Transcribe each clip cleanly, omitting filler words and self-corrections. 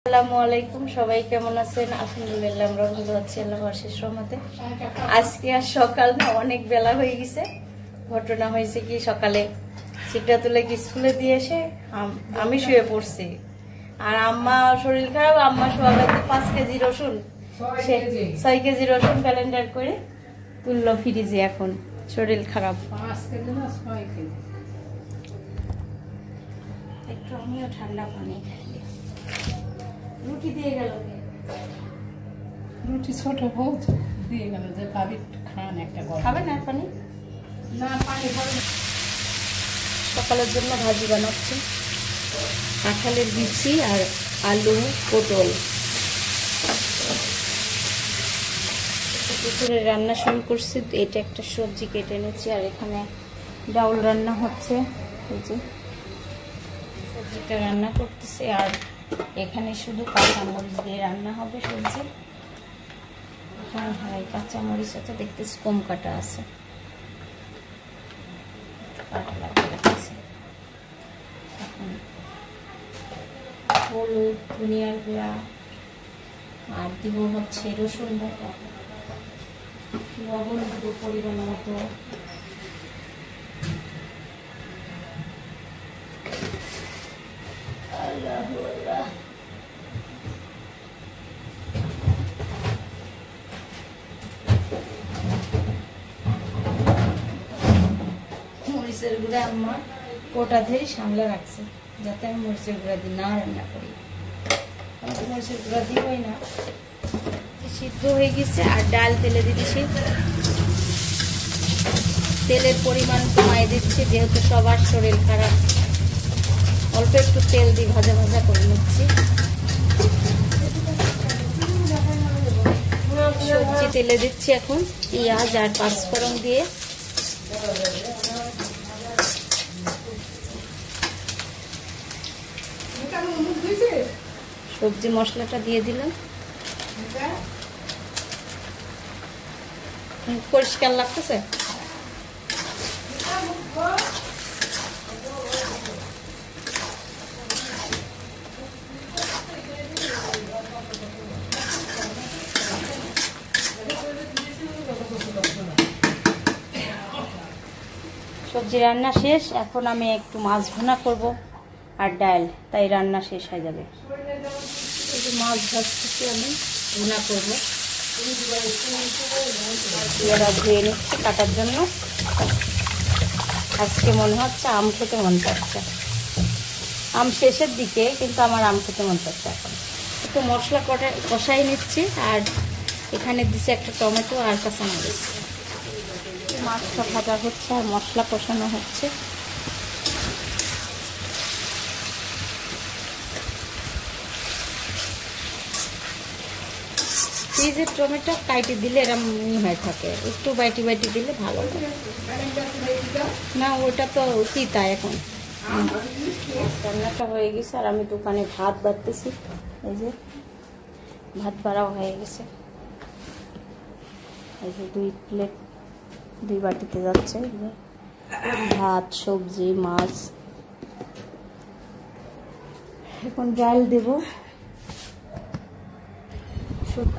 আসসালামু আলাইকুম, সবাই কেমন আছেন? আলহামদুলিল্লাহ আমরা ভালো আছি আল্লাহর শেষ রহমতে। আজকে আর সকাল না, অনেক বেলা হয়ে গেছে। ঘটনা হয়েছে কি, সকালে সিটটা তুলে কি স্কুলে দিয়ে এসে আমি শুয়ে পড়ছি, আর আম্মা শরীর খারাপ। আম্মা সবাই 5 কেজি রসুন 6 কেজি রসুন ক্যালেন্ডার করে তুললো ফ্রিজে। এখন শরীর খারাপ, একটু আমিও ঠান্ডা পানি খাইলে। রুটি দিয়ে গেল, রুটি ছোট বহুত দিয়ে গেল যে ভাবি খান একটা খাবে না পানি? না পানি খাবে। সকালের জন্য ভাজি বানাচ্ছি, কাঁঠালের বিচি আর আলু পটল। দুপুরে রান্না শুরু করছি। এটা একটা সবজি কেটে নিচ্ছি, আর এখানে ডাউল রান্না হচ্ছে। এই যে সবজিটা রান্না করতেছি, আর এখানে শুধু কাঁচামরিচ দিয়ে রান্না হবে সবজি। এখানে হারাই কাঁচামরিচ আছে, দেখতেছি কম কাটা আছে, হলুদ, ধনিয়ার গুঁড়া, আর দিব হচ্ছে রসুন বাটা, লবণ দিব পরিমাণ মতো। মরিচের গুঁড়া আম্মা কোটা ধরে সামলে রাখছে, যাতে আমি মরিচের গুঁড়া দিয়ে না রান্না করি। আমি মরিচের গুঁড়া দিবই না। সিদ্ধ হয়ে গেছে, আর ডাল তেলে দিচ্ছি। তেলের পরিমাণ কমাই দিচ্ছি, যেহেতু সবার শরীর খারাপ। অল্প একটু তেল দিয়ে ভাজা ভাজা করে নিচ্ছি। সবজি তেলে দিচ্ছি এখন, পেঁয়াজ আর পাঁচফোড়ন দিয়ে। সবজি মশলাটা দিয়ে দিলাম। পরিষ্কার লাগতেছে। সবজি রান্না শেষ। এখন আমি একটু মাছ ভুনা করব আর ডাল, তাই রান্না শেষ হয়ে যাবে। এই যে মাছ ভাজতেছি, আমি ভুনা করবো। পেয়ারা ধুয়ে নিচ্ছি কাটার জন্য। আজকে মনে হচ্ছে আম খেতে মন চাচ্ছে। আম শেষের দিকে, কিন্তু আমার আম খেতে মন চাচ্ছে। এখন একটু মশলা কষাই নিচ্ছি, আর এখানে দিচ্ছি একটা টমেটো আর কাঁচামরিচ। মাছটা ভাজা হচ্ছে আর মশলা কষানো হচ্ছে। ফ্রিজের টমেটো কাইটে দিলে এরম হয়ে থাকে, একটু বাইটি বাইটি দিলে ভালো হয়। না ওটা তো তিতা। এখন রান্নাটা হয়ে গেছে, আর আমি দোকানে ভাত বাড়তেছি। এই যে ভাত বাড়াও হয়ে গেছে। এই যে 2 প্লেট 2 বাটিতে যাচ্ছে ভাত, সবজি, মাছ। এখন ডাল দেব।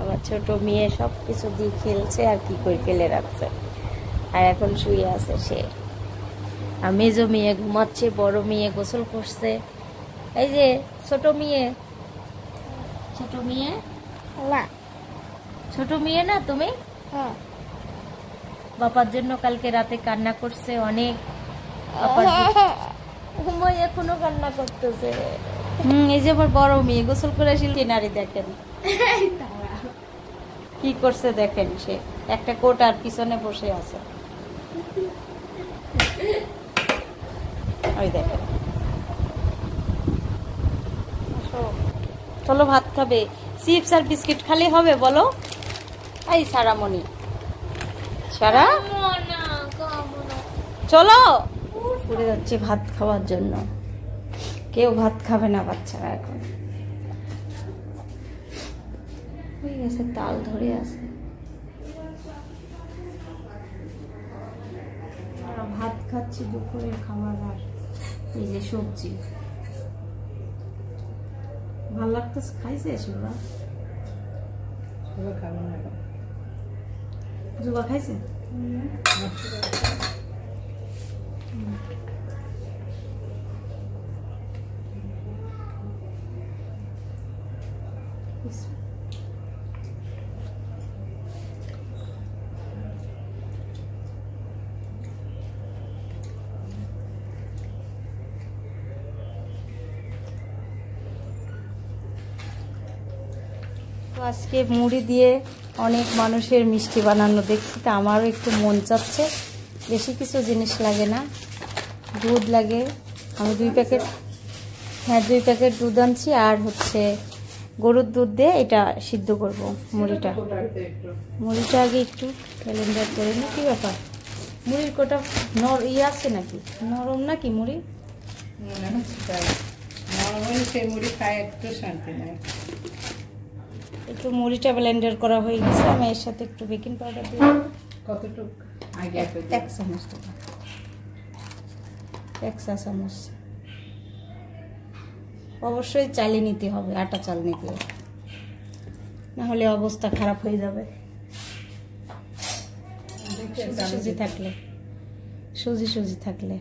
আমার ছোট মেয়ে সব কিছু দিয়ে খেলছে, আর কি করে ফেলে রাখছে, আর এখন শুয়ে আছে সে। আর মেজো মেয়ে ঘুমাচ্ছে, বড় মেয়ে গোসল করছে। এই যে ছোট মেয়ে না, ছোট মেয়ে না তুমি? বাবার জন্য কালকে রাতে কান্না করছে অনেক। ঘুমাই এখনো কান্না করতেছে। এই যে আমার বড় মেয়ে গোসল করে আসলে নারী দেখেন কি করছে, দেখেন। সে একটা কোটার পিছনে বসে আছে, ওই দেখেন। চলো ভাত খাবে। চিপস আর বিস্কিট খালি হবে বলো? এই সারামণি, সারা চলো। ঘুরে যাচ্ছে ভাত খাওয়ার জন্য। কেউ ভাত খাবে না বাচ্চারা এখন। হয়ে গেছে, তাল ধরে আছে। ভাত খাচ্ছি, দুপুরের খাবার। আর এই যে সবজি ভালো লাগতেছে, খাইছে শুভা? শুভা খাবে না এখন। জুবা খাইছে? তো আজকে মুড়ি দিয়ে অনেক মানুষের মিষ্টি বানানো দেখছি, তো আমারও একটু মন চাচ্ছে। বেশি কিছু জিনিস লাগে না, দুধ লাগে। আমি 2 প্যাকেট, হ্যাঁ 2 প্যাকেট দুধ আনছি, আর হচ্ছে গরুর দুধ দিয়ে এটা সিদ্ধ করব মুড়িটা। মুড়িটা আগে একটু ব্লেন্ডার করে নিই। কী ব্যাপার, মুড়ির কোটা আছে নাকি, নরম নাকি মুড়ি? সেই মুড়ি খায় একটু শান্তি নেই। একটু মুড়িটা ব্লেন্ডার করা হয়ে গেছে, আমি এর সাথে একটু বেকিং পাউডার দিয়ে কতটুকু আগে 1 চামচ দেবো, 1 চা চামচ। অবশ্যই চালে নিতে হবে, আটা চাল নিতে, না হলে অবস্থা খারাপ হয়ে যাবে। সুজি থাকলে, সুজি থাকলে।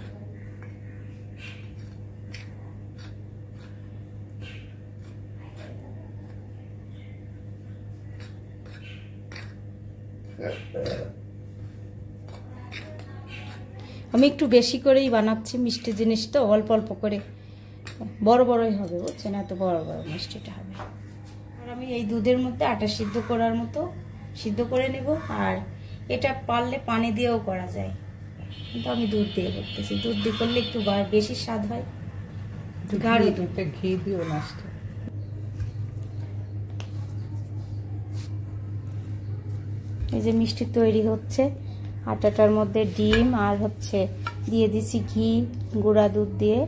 আমি একটু বেশি করেই বানাচ্ছি মিষ্টি জিনিস, তো অল্প অল্প করে, বড় বড়ই হবে বুঝছেন, এত বড় বড় মিষ্টিটা হবে। আর আমি এই দুধের মধ্যে আটা সিদ্ধ করার মতো সিদ্ধ করে নেব। আর এটা পারলে পানি দিয়েও করা যায়, কিন্তু আমি দুধ দিয়ে করতেছি। দুধ দিয়ে করলে একটু বেশি স্বাদ হয়। গাঢ় দুধটা ঘি দিও লাস্টে। এই যে মিষ্টি তৈরি হচ্ছে, আটাটার মধ্যে ডিম আর হচ্ছে দিয়ে দিছি ঘি, গুঁড়া দুধ দিয়ে।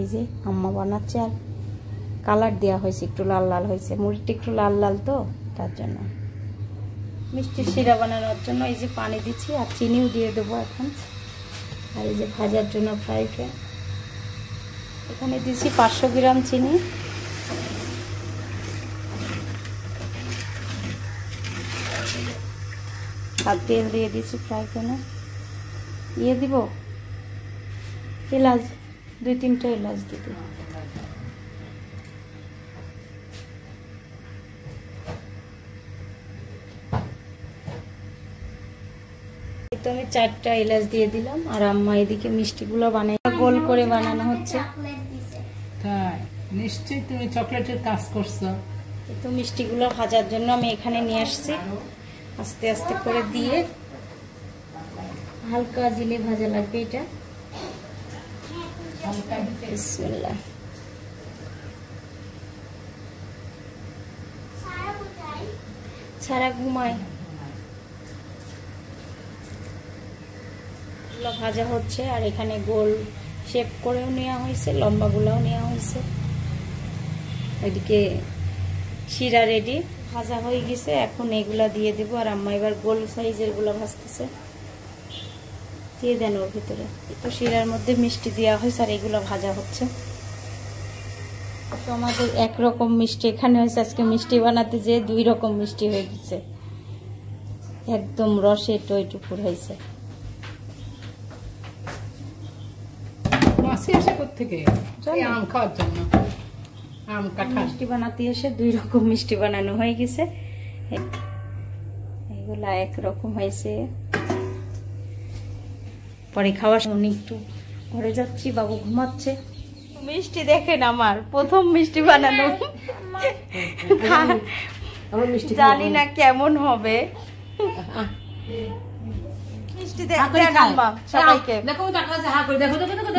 এই যে আম্মা বানাচ্ছে, আর কালার দেওয়া হয়েছে, একটু লাল লাল হয়েছে। মুড়িটা একটু লাল লাল তো, তার জন্য। মিষ্টির শিরা বানানোর জন্য এই যে পানি দিচ্ছি, আর চিনিও দিয়ে দেবো এখন। আর এই যে ভাজার জন্য ফ্রাই প্যান, এখানে দিচ্ছি 500 গ্রাম চিনি। আর তেল দিয়ে দিচ্ছি ফ্রাই প্যানে। দিয়ে দিব এলাচ, 2-3টা এলাচ দিয়ে দিব। তো আমি 4টা এলাচ দিয়ে দিলাম। আর আম্মা এদিকে মিষ্টিগুলো বানাই, গোল করে বানানো হচ্ছে। তাই নিশ্চয়ই তুমি চকলেটের কাজ করছো। তো মিষ্টিগুলো ভাজার জন্য আমি এখানে নিয়ে আসছি। আস্তে আস্তে করে দিয়ে হালকা জিলে ভাজা লাগবে এটা। বিসমিল্লাহ। সারা ঘুমায়। ভাজা হচ্ছে, আর এখানে গোল শেপ করেও নেওয়া হয়েছে, লম্বাগুলোও নেওয়া হয়েছে। ওইদিকে শিরা রেডি, ভাজা হয়ে গেছে। এখন এগুলা দিয়ে দেবো। আর আম্মা এবার গোল সাইজের গুলা ভাজতেছে। দিয়ে দেন ওর ভিতরে। তো শিরার মধ্যে মিষ্টি দেওয়া হয়েছে, আর এগুলো ভাজা হচ্ছে। তো আমাদের একরকম মিষ্টি এখানে হয়েছে, আজকে মিষ্টি বানাতে যে 2 রকম মিষ্টি হয়ে গেছে, একদম রসে টইটুকুর হয়েছে। মাসি আসে কোত্থেকে? আম খাওয়ার জন্য। আম কাঁঠাল মিষ্টি বানাতে এসে 2 রকম মিষ্টি বানানো হয়ে গেছে। এগুলা একরকম হয়েছে। পরে খাওয়া শুনি, একটু ঘরে যাচ্ছি, বাবু ঘুমাচ্ছে। মিষ্টি দেখেন, আমার প্রথম মিষ্টি বানানো, জানি না কেমন হবে।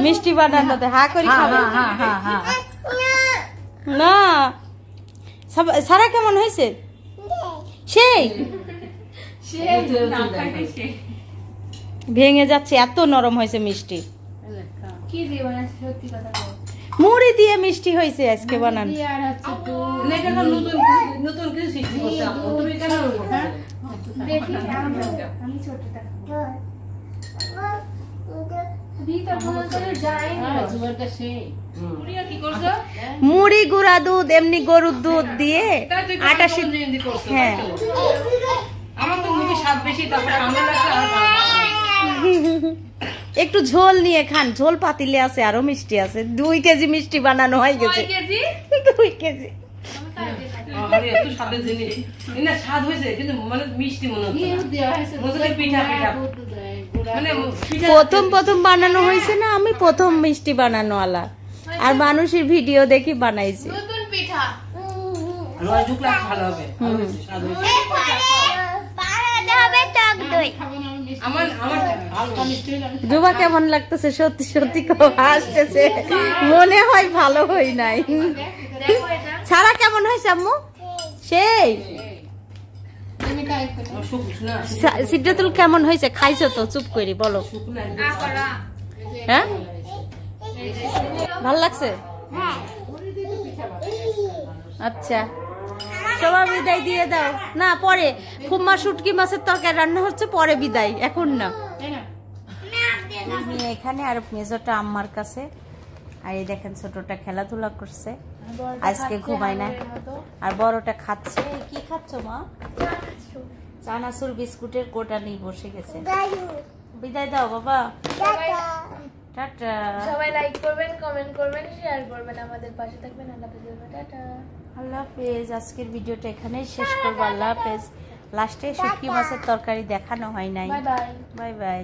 মিষ্টি বানানোতে হা করে খাবে না। সারা কেমন হয়েছে? সেই ভেঙে যাচ্ছে, এত নরম হয়েছে মিষ্টি। মুড়ি দিয়ে মিষ্টি হয়েছে আজকে বানানো। জোয়ারটা সেই মুড়ি গুঁড়া দুধ এমনি গরুর দুধ দিয়ে আটা সিদ্ধ। হ্যাঁ আমার তো মুখে স্বাদ বেশি, তারপরে ঠান্ডা লাগছে আর একটু ঝোল নিয়ে খান, ঝোল পাতিলে আছে, আরো মিষ্টি আছে। 2 কেজি মিষ্টি বানানো হয়ে গেছে। 2 কেজি একটু স্বাদের জিনিস না, স্বাদ হয়েছে কিন্তু মানে মিষ্টি মনে হচ্ছে পিঠা পিঠা মানে প্রথম বানানো হয়েছে না, আমি প্রথম মিষ্টি বানানো আলা, আর মানুষের ভিডিও দেখি বানাইছি। রয় ঢুকলে ভালো হবে, ভালো হয়েছে, স্বাদ হয়েছে। আমার হালকা মিষ্টি হলে জুবা কেমন লাগতেছে? সত্যি সত্যি খুব হাসতেছে, মনে হয় ভালো হই নাই। ছাড়া কেমন হয়েছে আম্মু? সেই সিদ্ধাতুল কেমন হয়েছে? খাইছো তো? চুপ করি বলো। হ্যাঁ ভাল লাগছে? আচ্ছা সবাই বিদায় দিয়ে দাও না, পরে খুম্মা শুটকি মাছের তরকারি রান্না হচ্ছে, পরে বিদায়, এখন না। এখানে আর মেজোটা আম্মার কাছে, আর এই দেখেন ছোটটা খেলাধুলা করছে, আজকে ঘুমায় না, আর বড়টা খাচ্ছে। কি খাচ্ছ মা? চানাচুর বিস্কুটের কোটা নিয়ে বসে গেছে। বিদায় দাও বাবা, টাটা। সবাই লাইক করবেন, কমেন্ট করবেন, শেয়ার করবেন, আমাদের পাশে থাকবেন। আল্লাহ হাফেজ, টাটা। আল্লাহ হাফেজ। আজকের ভিডিওটা এখানেই শেষ করবো। আল্লাহ হাফেজ। লাস্টে শুটকি মাছের তরকারি দেখানো হয় নাই। Bye bye. Bye bye.